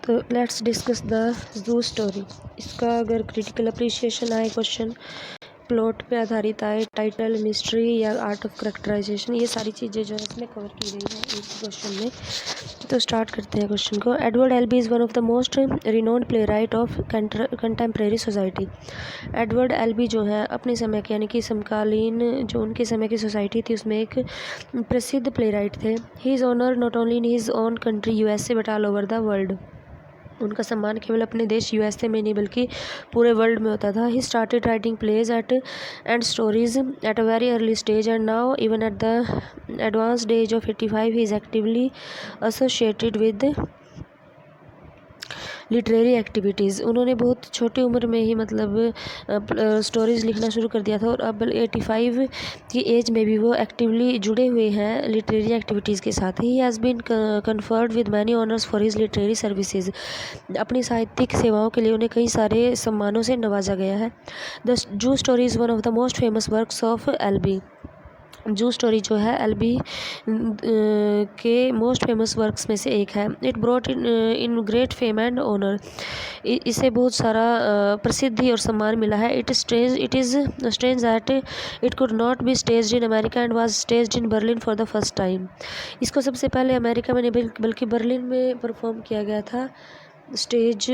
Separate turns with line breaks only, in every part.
तो let's discuss the zoo story. इसका अगर क्रिटिकल अप्रिशिएशन आए, क्वेश्चन प्लॉट पे आधारित आए, टाइटल, मिस्ट्री या आर्ट ऑफ करेक्टराइजेशन, ये सारी चीज़ें जो है इसमें कवर की गई हैं इस क्वेश्चन में। तो स्टार्ट करते हैं क्वेश्चन को। Edward Elby is one of the most renowned play right of contemporary society. Edward Elby जो है अपने समय के यानी कि समकालीन जो उनके समय की सोसाइटी थी उसमें एक प्रसिद्ध प्ले राइट थे। He is honour not only in his own country USA but all over the world. उनका सम्मान केवल अपने देश यूएसए में नहीं बल्कि पूरे वर्ल्ड में होता था। He started writing plays and stories at a very early stage and now even at the advanced age of 85 he is actively associated with literary activities. उन्होंने बहुत छोटी उम्र में ही स्टोरीज़ लिखना शुरू कर दिया था और अब 85 की एज में भी वो एक्टिवली जुड़े हुए हैं लिटरेरी एक्टिविटीज़ के साथ। He has been conferred with many honours for his literary services. अपनी साहित्यिक सेवाओं के लिए उन्हें कई सारे सम्मानों से नवाजा गया है। The zoo story is one of the most famous works of Elby. जू स्टोरी जो है एल्बी के मोस्ट फेमस वर्क्स में से एक है। It brought in great fame and honour. इसे बहुत सारा प्रसिद्धि और सम्मान मिला है। It is strange that it could not be staged in America and was staged in Berlin for the first time. इसको सबसे पहले अमेरिका में नहीं बल्कि बर्लिन में परफॉर्म किया गया था स्टेज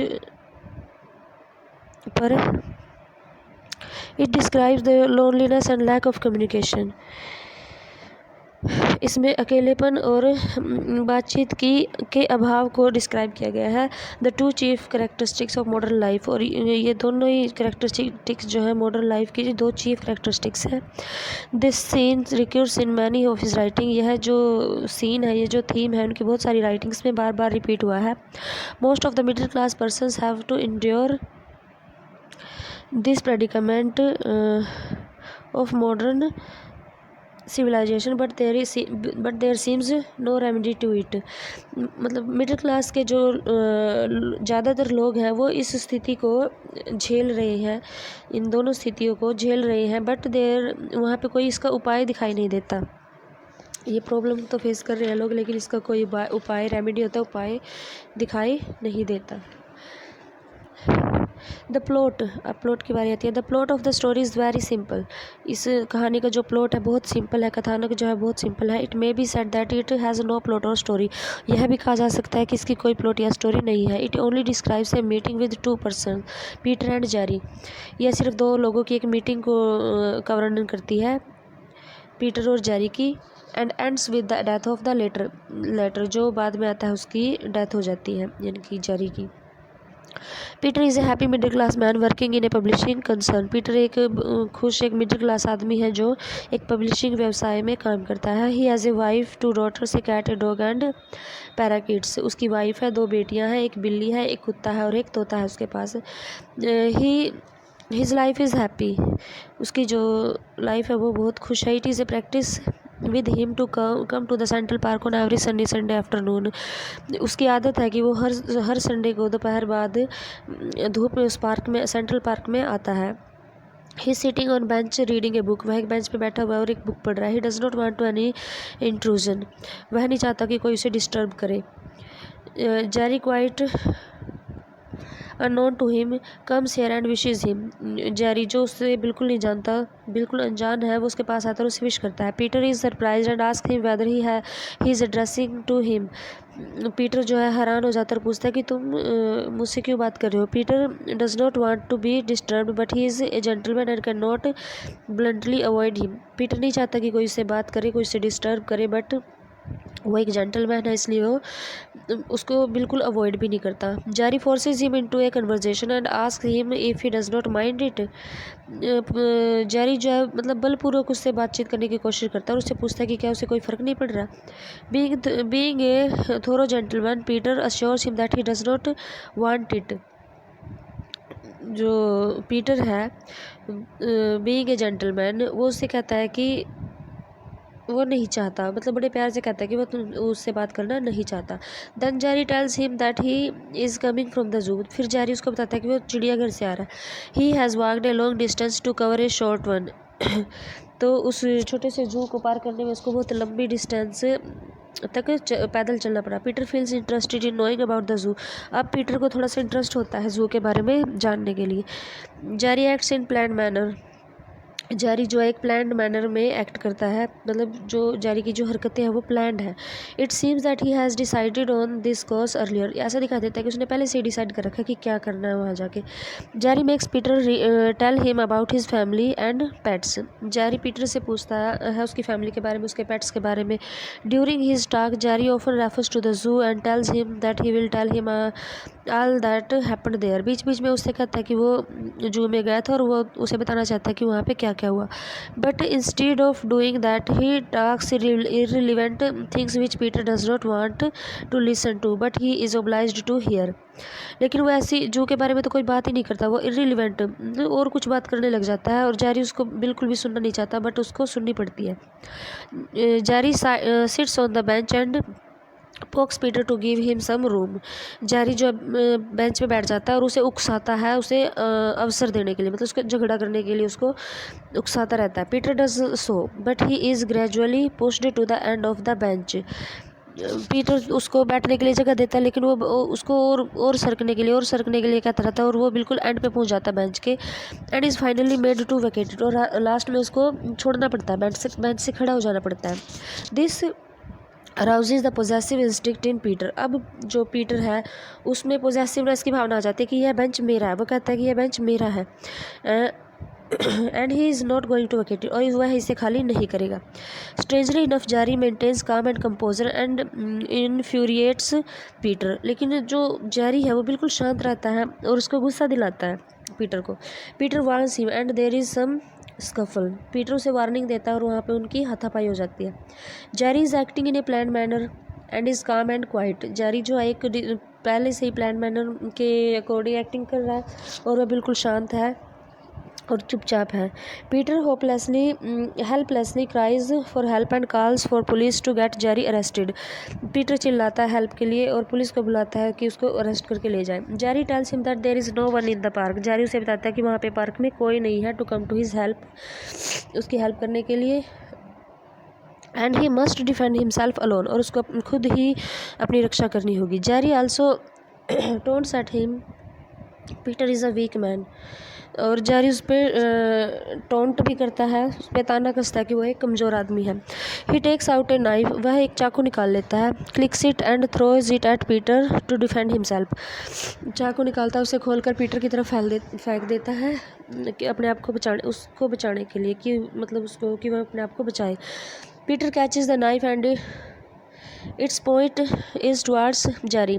पर। It describes the loneliness and lack of communication. इसमें अकेलेपन और बातचीत के अभाव को डिस्क्राइब किया गया है। The two chief characteristics of modern life. और ये दोनों ही करेक्टरिस्टिक्स जो है मॉडर्न लाइफ की दो चीफ करेक्टरिस्टिक्स हैं। This scene recurs in many of his writing. यह जो सीन है, ये जो थीम है, उनकी बहुत सारी राइटिंग्स में बार बार रिपीट हुआ है। Most of the middle class persons have to endure this predicament of modern civilisation but there seems no remedy to it. मतलब मिडिल क्लास के जो ज़्यादातर लोग हैं वो इस स्थिति को झेल रहे हैं, इन दोनों स्थितियों को झेल रहे हैं, बट वहाँ पे कोई इसका उपाय दिखाई नहीं देता। ये प्रॉब्लम तो फेस कर रहे हैं लोग, लेकिन इसका कोई उपाय रेमेडी होता है, उपाय दिखाई नहीं देता। द प्लॉट, अब प्लॉट की बारी आती है। The plot of the story is very simple. इस कहानी का जो प्लॉट है बहुत सिंपल है, कथानक जो है बहुत सिंपल है। It may be said that it has no plot और स्टोरी। यह भी कहा जा सकता है कि इसकी कोई प्लॉट या स्टोरी नहीं है। It only describes a meeting with two person, Peter and Jerry. यह सिर्फ दो लोगों की एक मीटिंग का वर्णन करती है, पीटर और जेरी की। And ends with the death of the latter, जो बाद में आता है उसकी डेथ हो जाती है, यानी कि जेरी की। Peter is a happy middle class man working in A publishing concern. Peter एक खुश एक मिडिल क्लास आदमी है जो एक पब्लिशिंग व्यवसाय में काम करता है। He has a wife, two daughters, a cat, a dog and parakeets. उसकी वाइफ है, दो बेटियां हैं, एक बिल्ली है, एक कुत्ता है और एक तोता है उसके पास। His life is happy. उसकी जो लाइफ है वो बहुत खुश है। It is a practice with him to come to the central park on every Sunday afternoon. उसकी आदत है कि वो हर संडे को दोपहर बाद धूप में उस पार्क में, सेंट्रल पार्क में आता है। He sitting on bench reading a book. वह एक बेंच पे बैठा हुआ है और एक बुक पढ़ रहा है। He does not want to any intrusion. वह नहीं चाहता कि कोई उसे डिस्टर्ब करे। Jerry quite unknown to him comes here and wishes him. Jerry जो उससे बिल्कुल नहीं जानता, बिल्कुल अनजान है, वो उसके पास आता है और उसे विश करता है। Peter is surprised and ask him whether he is addressing to him. Peter जो है हैरान हो जाता है और पूछता है कि तुम मुझसे क्यों बात कर रहे हो। Peter does not want to be disturbed but he is a gentleman and can not bluntly avoid him. Peter नहीं चाहता कि कोई उससे बात करे, कोई उससे डिस्टर्ब करे, बट वो एक जेंटलमैन है इसलिए वो उसको बिल्कुल अवॉइड भी नहीं करता। Jerry forces him into A conversation and ask him if he does not mind it. Jerry जो है बलपूर्वक उससे बातचीत करने की कोशिश करता है और उससे पूछता है कि क्या उसे कोई फ़र्क नहीं पड़ रहा। Being a thorough gentleman Peter assures him that he does not want it. जो पीटर है बीइंग ए जेंटलमैन वो उससे कहता है कि वो नहीं चाहता, बड़े प्यार से कहता है कि वो उससे बात करना नहीं चाहता। Then Jerry tells him that he is coming from the zoo. फिर जेरी उसको बताता है कि वो चिड़ियाघर से आ रहा है। He has walked a long distance to cover a short one. तो उस छोटे से जू को पार करने में उसको बहुत लंबी डिस्टेंस तक पैदल चलना पड़ा। Peter feels interested in knowing about the जू। अब पीटर को थोड़ा सा इंटरेस्ट होता है जू के बारे में जानने के लिए। Jerry acts in plan manner. Jerry जो है एक प्लान्ड मैनर में एक्ट करता है, मतलब जो जेरी की जो हरकतें हैं वो प्लान्ड है। It seems that he has decided on this course earlier. ऐसा दिखा देता है कि उसने पहले से ही डिसाइड कर रखा है कि क्या करना है वहाँ जाके। Jerry makes Peter tell him about his family and pets. Jerry Peter से पूछता है उसकी फैमिली के बारे में, उसके पेट्स के बारे में। During his talk Jerry often refers to the zoo and tells him that he will tell him all that happened there. बीच बीच में उससे कहता है कि वो जू में गया था और वो उसे बताना चाहता है कि वहाँ पे क्या क्या हुआ। But instead of doing that he talks irrelevant things which Peter does not want to listen to but he is obliged to hear. लेकिन वो ऐसी जू के बारे में तो कोई बात ही नहीं करता, वो इरिलीवेंट और कुछ बात करने लग जाता है और जेरी उसको बिल्कुल भी सुनना नहीं चाहता, बट उसको सुननी पड़ती है। Jerry sits on the bench and pokes Peter to give him some room. Jerry जो बेंच पे बैठ जाता है और उसे उकसाता है, उसे अवसर देने के लिए, मतलब उसको झगड़ा करने के लिए उसको उकसाता रहता है। Peter does so but he is gradually pushed to the end of the bench. Peter उसको बैठने के लिए जगह देता है, लेकिन वो उसको और सरकने के लिए कहता रहता है और वो बिल्कुल एंड पे पहुंच जाता है बेंच के। And is finally made to vacated, और लास्ट में उसको छोड़ना पड़ता है, बेंच से खड़ा हो जाना पड़ता है। This arouses the possessive instinct in Peter. अब जो पीटर है उसमें पोजेसिवनेस की भावना आ जाती है कि यह बेंच मेरा है। वो कहता है कि यह बेंच मेरा है and he is not going to vacate it, और वह इसे खाली नहीं करेगा। Strangely enough Jerry maintains calm and composure and infuriates Peter. लेकिन जो जेरी है वो बिल्कुल शांत रहता है और उसको गुस्सा दिलाता है पीटर को। Peter warns him and there is some scuffle. Peter उसे वार्निंग देता है और वहाँ पे उनकी हाथापाई हो जाती है। Jerry is acting in A plan manner and is काम एंड क्वाइट। जेरी जो है एक पहले से ही प्लान मैनर के अकॉर्डिंग एक्टिंग कर रहा है और वह बिल्कुल शांत है और चुपचाप है। Peter helplessly cries for help and calls for police to get Jerry arrested. Peter चिल्लाता है हेल्प के लिए और पुलिस को बुलाता है कि उसको अरेस्ट करके ले जाए। Jerry tells him that there is no one in the park. Jerry उसे बताता है कि वहाँ पे पार्क में कोई नहीं है to come to his help, उसकी हेल्प करने के लिए। And he must defend himself alone, और उसको खुद ही अपनी रक्षा करनी होगी। Jerry also taunts at him Peter is a weak man, और जेरी उस पर टोंट भी करता है, उस पर ताना कसता है कि वो एक कमज़ोर आदमी है। He takes out a knife, वह एक चाकू निकाल लेता है। Clicks it and throws it at Peter to defend himself. चाकू निकालता है, उसे खोलकर पीटर की तरफ फेंक देता है कि अपने आप को बचाने के लिए, कि मतलब उसको कि वह अपने आप को बचाए। Peter catches the knife and it's point is towards Jerry.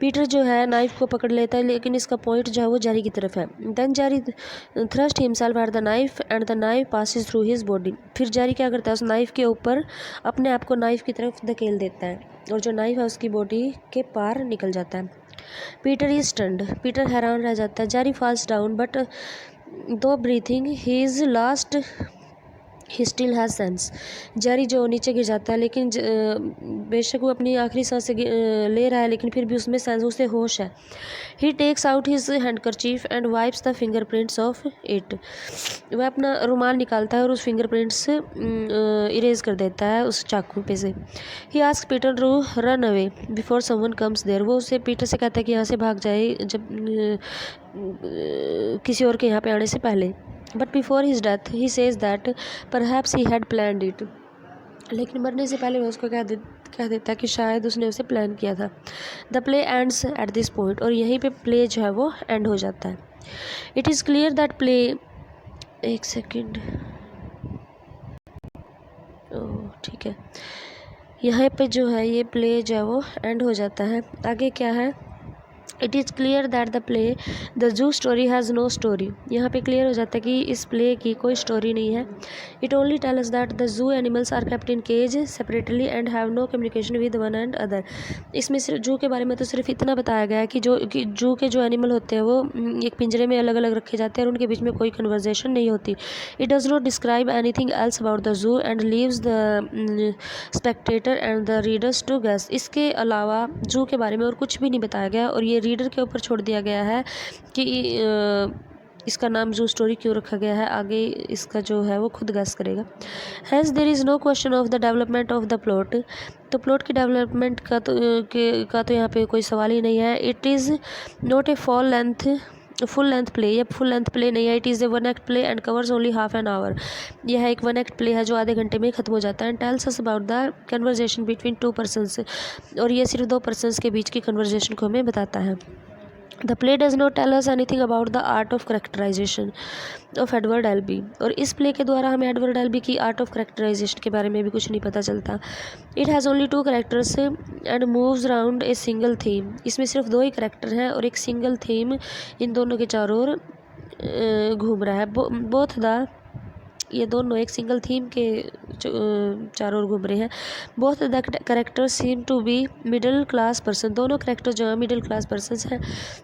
Peter जो है नाइफ को पकड़ लेता है, लेकिन इसका पॉइंट जो है वो जेरी की तरफ है। Then Jerry thrust himself at the knife and the knife passes through his body. फिर जेरी क्या करता है, उस नाइफ के ऊपर अपने आप को नाइफ की तरफ धकेल देता है और जो नाइफ है उसकी बॉडी के पार निकल जाता है। पीटर इज स्टन्ड, पीटर हैरान रह जाता है। जेरी फॉल्स डाउन बट दो breathing he is last he still has sense. Jerry जो नीचे गिर जाता है, लेकिन बेशक वो अपनी आखिरी सांस ले रहा है, लेकिन फिर भी उसमें सेंस, उसे होश है। He takes out his handkerchief and wipes the fingerprints off it. वह अपना रुमाल निकालता है और उस फिंगरप्रिंट्स से इरेज कर देता है उस चाकू पे से। He ask Peter to run away before someone comes there. वो उसे पीटर से कहता है कि यहाँ से भाग जाए जब किसी और के यहाँ पे आने से पहले। But before his death he says that perhaps he had planned it. लेकिन मरने से पहले वह उसको कह देता है कि शायद उसने उसे प्लान किया था। The play ends at this point, और यहीं पे प्ले जो है वो एंड हो जाता है। It is clear that play, एक सेकेंड, ठीक है, यहाँ पे जो है ये प्ले जो है वो एंड हो जाता है। आगे क्या है, it is clear that the play the zoo story has no story. यहाँ पे क्लियर हो जाता है कि इस प्ले की कोई स्टोरी नहीं है। It only tells that the zoo animals are kept in cage separately and have no communication with one and other. इसमें सिर्फ जू के बारे में तो सिर्फ इतना बताया गया है कि जू के जो एनिमल होते हैं वो एक पिंजरे में अलग अलग रखे जाते हैं और उनके बीच में कोई कन्वर्जेशन नहीं होती। It does not describe anything else about the zoo and leaves the spectator and the readers to guess. इसके अलावा जू के बारे में और कुछ भी नहीं बताया गया और ये रीडर के ऊपर छोड़ दिया गया है कि इसका नाम जू स्टोरी क्यों रखा गया है, आगे इसका जो है वो खुद गैस करेगा। Hence there is no question of the development of the plot, तो प्लॉट की डेवलपमेंट का तो यहाँ पे कोई सवाल ही नहीं है। It is not a full length play, या फुल लेंथ प्ले नहीं है। It is a one act play and covers only half an hour, यह एक वन एक्ट प्ले है जो आधे घंटे में ही खत्म हो जाता है। And tells us about the conversation between two persons, और ये सिर्फ दो पर्सनस के बीच की कन्वर्जेशन को हमें बताता है। The play does not tell us anything about the art of characterization of Edward Albee, और इस प्ले के द्वारा हमें एडवर्ड एल्बी की आर्ट ऑफ करेक्टराइजेशन के बारे में भी कुछ नहीं पता चलता। It has only two characters and moves around a single theme, इसमें सिर्फ दो ही करेक्टर हैं और एक सिंगल थीम इन दोनों के चारों ओर घूम रहा है। बोथ द, ये दोनों एक सिंगल थीम के चारों ओर घूम रहे हैं। Both the characters seem to be middle class person, दोनों करेक्टर जो है मिडिल क्लास पर्सनस हैं।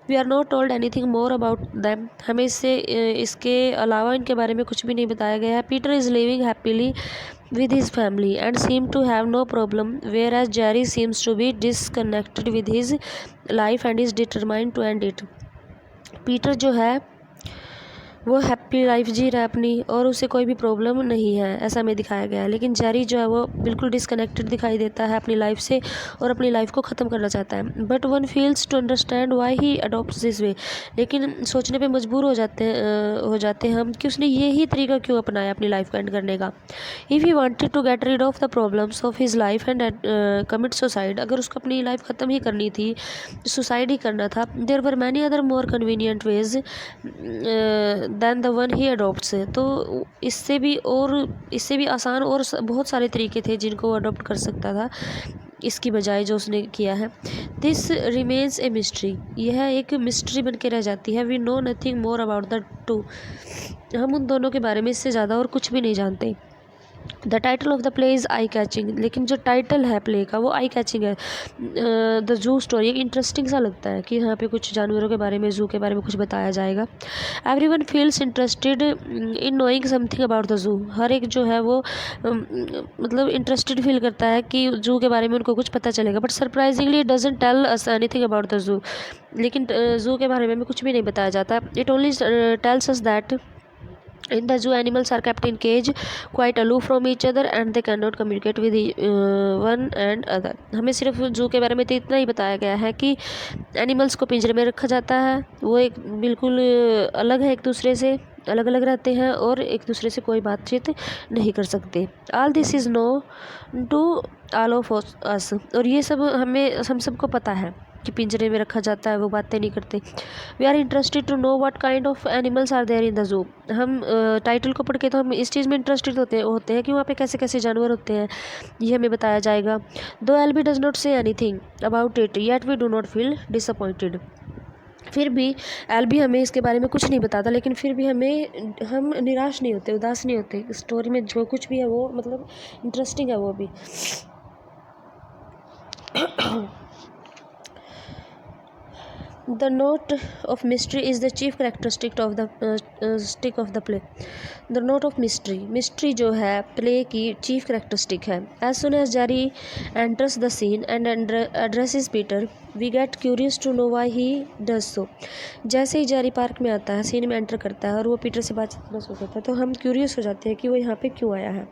We are not told anything more about them, हमें इसके अलावा इनके बारे में कुछ भी नहीं बताया गया है। Peter is living happily with his family and seem to have no problem, whereas Jerry seems to be disconnected with his life and is determined to end it. Peter जो है वो हैप्पी लाइफ जी रहा है अपनी, और उसे कोई भी प्रॉब्लम नहीं है, ऐसा हमें दिखाया गया है। लेकिन जेरी जो है वो बिल्कुल डिसकनेक्टेड दिखाई देता है अपनी लाइफ से, और अपनी लाइफ को ख़त्म करना चाहता है। But one feels to understand why he adopt this way, लेकिन सोचने पे मजबूर हो जाते हैं हम कि उसने ये ही तरीका क्यों अपनाया अपनी लाइफ को एंड करने का। If he wanted to get rid of the problems of his life and commit suicide, अगर उसको अपनी लाइफ ख़त्म ही करनी थी, सुसाइड ही करना था, there were many other more convenient ways than the one he adopts, तो इससे भी आसान और बहुत सारे तरीके थे जिनको वो अडोप्ट कर सकता था इसकी बजाय जो उसने किया है। दिस रिमेन्स ए मिस्ट्री, यह एक मिस्ट्री बन के रह जाती है। We know nothing more about the two, हम उन दोनों के बारे में इससे ज़्यादा और कुछ भी नहीं जानते। The title of the play is eye catching, लेकिन जो टाइटल है प्ले का वो आई कैचिंग है। द जू स्टोरी, एक इंटरेस्टिंग सा लगता है कि यहाँ पे कुछ जानवरों के बारे में, जू के बारे में कुछ बताया जाएगा। Everyone feels interested in knowing something about the zoo, हर एक जो है वो मतलब इंटरेस्टेड फील करता है कि जू के बारे में उनको कुछ पता चलेगा। But surprisingly it doesn't tell us anything about the zoo, लेकिन जू के बारे में कुछ भी नहीं बताया जाता। It only tells us that in the zoo animals are kept in cage quite aloof from each other and they cannot communicate with one and other, हमें सिर्फ जू के बारे में तो इतना ही बताया गया है कि एनिमल्स को पिंजरे में रखा जाता है, वो एक बिल्कुल अलग है, एक दूसरे से अलग अलग रहते हैं और एक दूसरे से कोई बातचीत नहीं कर सकते। All this is known to all of us, और ये सब हम सबको पता है कि पिंजरे में रखा जाता है, वो बातें नहीं करते। We are interested to know what kind of animals are there in the zoo, हम टाइटल को पढ़ के तो हम इस चीज़ में इंटरेस्टेड होते हैं कि वहाँ पे कैसे कैसे जानवर होते हैं, ये हमें बताया जाएगा। Though Albee does not say anything about it yet we do not feel disappointed, फिर भी एल्बी हमें इसके बारे में कुछ नहीं बताता, लेकिन फिर भी हम निराश नहीं होते, उदास नहीं होते। स्टोरी में जो कुछ भी है वो मतलब इंटरेस्टिंग है वो भी। The note of mystery is the chief characteristic of the play. The note of mystery जो है play की chief characteristic है। As soon as Jerry enters the scene and addresses Peter, we get curious to know why he does so. जैसे ही Jerry park में आता है, scene में enter करता है और वो पीटर से बातचीत करना शुरू करता है, तो हम क्यूरियस हो जाते हैं कि वो यहाँ पे क्यों आया है,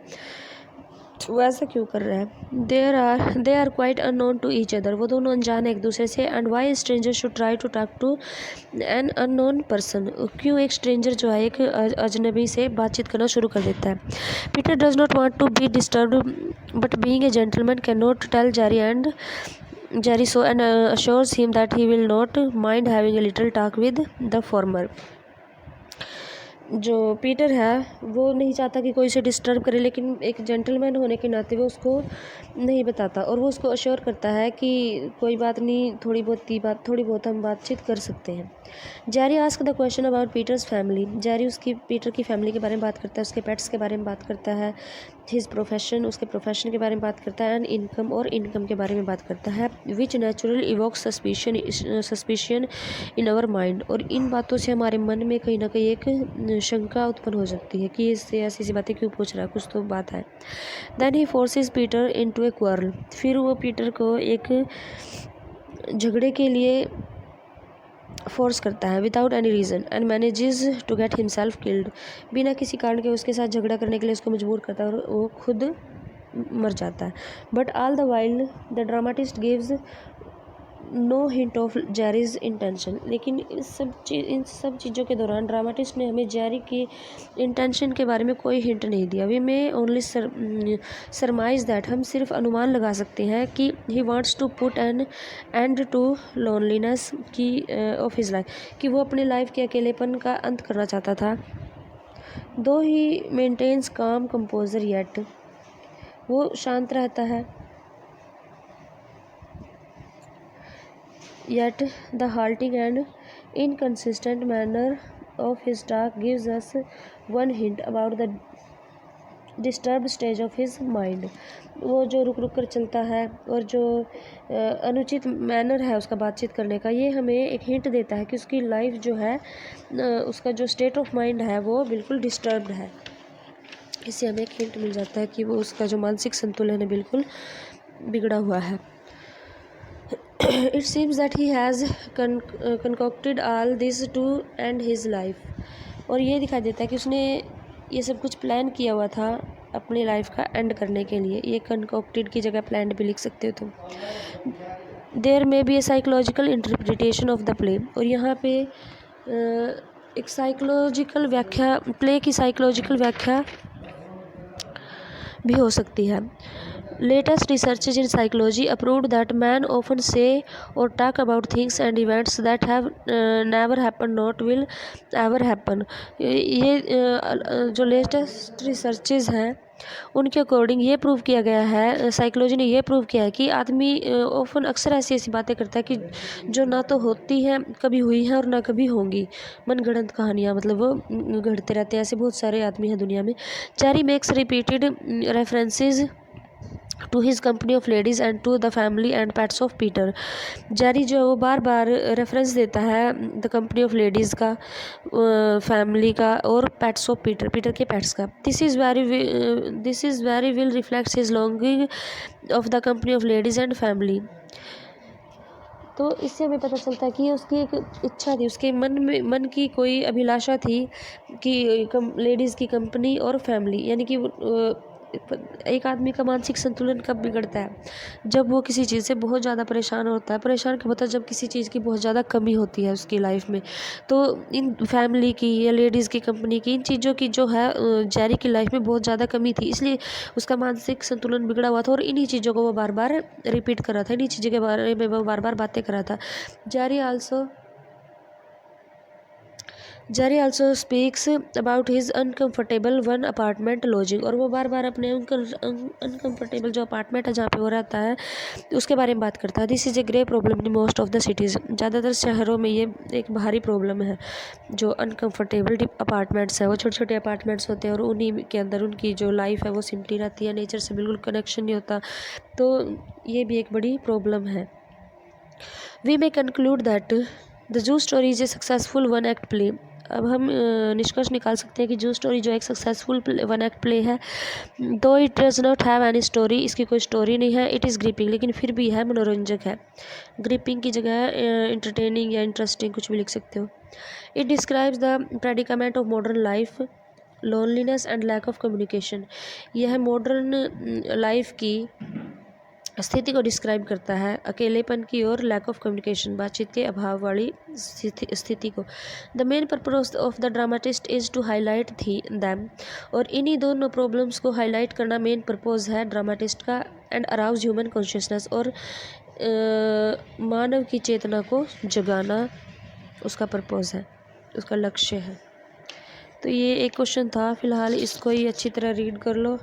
वो ऐसा क्यों कर रहा है। They are quite unknown to each other, वो दोनों अनजान है एक दूसरे से। And why stranger should try to talk to an unknown person, क्यों एक स्ट्रेंजर जो है एक अजनबी से बातचीत करना शुरू कर देता है। Peter does not want to be disturbed but being a gentleman can not tell Jerry so and assures him that he will not mind having a little talk with the former. जो Peter है वो नहीं चाहता कि कोई उसे disturb करे, लेकिन एक जेंटलमैन होने के नाते वो उसको नहीं बताता, और वो उसको अश्योर करता है कि कोई बात नहीं, थोड़ी बहुत हम बातचीत कर सकते हैं। Jerry ask the question about Peter's family, Jerry Peter की फैमिली के बारे में बात करता है, उसके पेट्स के बारे में बात करता है, हिज प्रोफेशन, उसके प्रोफेशन के बारे में बात करता है, एंड इनकम और इनकम के बारे में बात करता है, which natural evokes suspicion in our mind, और इन बातों से हमारे मन में कहीं ना कहीं एक शंका उत्पन्न हो सकती है कि इससे ऐसी बातें क्यों पूछ रहा है, कुछ तो बात है। Then he forces Peter into a quarrel, फिर वो पीटर को एक झगड़े के लिए फोर्स करता है without any reason and manages to get himself killed. बिना किसी कारण के उसके साथ झगड़ा करने के लिए उसको मजबूर करता है और वो खुद मर जाता है। But all the while the dramatist gives no hint of Jerry's intention. लेकिन इन सब चीज़ों के दौरान ड्रामाटिस्ट ने हमें जेरी की इंटेंशन के बारे में कोई हिंट नहीं दिया। We may only surmise that, हम सिर्फ अनुमान लगा सकते हैं कि he wants to put an end to loneliness की ऑफ हिज लाइफ, कि वो अपने लाइफ के अकेलेपन का अंत करना चाहता था। दो ही मेंटेन्स काम कंपोजर येट, वो शांत रहता है, yet the halting and inconsistent manner of his talk gives us one hint about the disturbed stage of his mind। वो जो रुक रुक कर चलता है और जो अनुचित मैनर है उसका बातचीत करने का, ये हमें एक हिंट देता है कि उसकी लाइफ जो है, उसका जो स्टेट ऑफ माइंड है वो बिल्कुल डिस्टर्ब्ड है। इससे हमें एक हिंट मिल जाता है कि वो उसका जो मानसिक संतुलन है बिल्कुल बिगड़ा हुआ है। It seems that he has concocted all this to end his life। और ये दिखाई देता है कि उसने ये सब कुछ प्लान किया हुआ था अपनी लाइफ का एंड करने के लिए। ये concocted की जगह planned भी लिख सकते हो तुम। There may be a psychological interpretation of the play। और यहाँ पे एक साइकोलॉजिकल व्याख्या, प्ले की साइकोलॉजिकल व्याख्या भी हो सकती है। Latest researches in psychology proved that men often say or talk about things and events that have never happened, not will ever happen। ये जो लेटेस्ट रिसर्चेज हैं उनके अकॉर्डिंग ये प्रूव किया गया है, साइकोलॉजी ने ये प्रूव किया है कि आदमी ऑफन अक्सर ऐसी ऐसी बातें करता है कि जो ना तो होती हैं, कभी हुई हैं और ना कभी होंगी। मनगढ़ंत कहानियाँ, मतलब वो घड़ते रहते हैं। ऐसे बहुत सारे आदमी हैं दुनिया में। Jerry makes repeated references to his company of ladies and to the family and pets of Peter. Jerry जो है वो बार बार रेफरेंस देता है द कंपनी ऑफ लेडीज़ का, फैमिली का और पेट्स ऑफ पीटर, पीटर के पेट्स का। This is very well reflects his longing of the company of ladies and family. तो इससे हमें पता चलता है कि उसकी एक इच्छा थी, उसके मन की कोई अभिलाषा थी कि लेडीज़ की कंपनी और फैमिली। यानी कि एक आदमी का मानसिक संतुलन कब बिगड़ता है? जब वो किसी चीज़ से बहुत ज़्यादा परेशान होता है। परेशान कब होता है? जब किसी चीज़ की बहुत ज़्यादा कमी होती है उसकी लाइफ में। तो इन फैमिली की या लेडीज़ की कंपनी की, इन चीज़ों की जो है जेरी की लाइफ में बहुत ज़्यादा कमी थी, इसलिए उसका मानसिक संतुलन बिगड़ा हुआ था और इन्हीं चीज़ों को वो बार बार रिपीट कर रहा था, इन्हीं चीज़ों के बारे में वो बार बार बातें कर रहा था। Jerry also speaks about his uncomfortable one apartment lodging. और वो बार बार अपने अनकम्फर्टेबल जो अपार्टमेंट है जहाँ पे वो रहता है उसके बारे में बात करता है। This is a grey problem in most of the cities. ज़्यादातर शहरों में ये एक भारी प्रॉब्लम है, जो अनकम्फर्टेबल अपार्टमेंट्स है। वो छोटे छोटे अपार्टमेंट्स होते हैं और उन्हीं के अंदर उनकी जो लाइफ है वो सिमटी रहती है, नेचर से बिल्कुल कनेक्शन नहीं होता। तो ये भी एक बड़ी प्रॉब्लम है। We may conclude that the zoo story is a successful one act play. अब हम निष्कर्ष निकाल सकते हैं कि जू स्टोरी जो एक सक्सेसफुल वन एक्ट प्ले है। दो it does not have any story, इसकी कोई स्टोरी नहीं है। इट इज़ ग्रिपिंग, लेकिन फिर भी है मनोरंजक है। ग्रिपिंग की जगह इंटरटेनिंग या इंटरेस्टिंग कुछ भी लिख सकते हो। It describes the predicament of modern life, loneliness and lack of communication. यह मॉडर्न लाइफ की स्थिति को डिस्क्राइब करता है, अकेलेपन की और लैक ऑफ कम्युनिकेशन, बातचीत के अभाव वाली स्थिति को। The main purpose of the dramatist is to highlight them. और इन्हीं दोनों प्रॉब्लम्स को हाईलाइट करना मेन पर्पस है ड्रामाटिस्ट का। एंड अराउज ह्यूमन कॉन्शियसनेस, और मानव की चेतना को जगाना उसका पर्पस है, उसका लक्ष्य है। तो ये एक क्वेश्चन था, फिलहाल इसको ही अच्छी तरह रीड कर लो।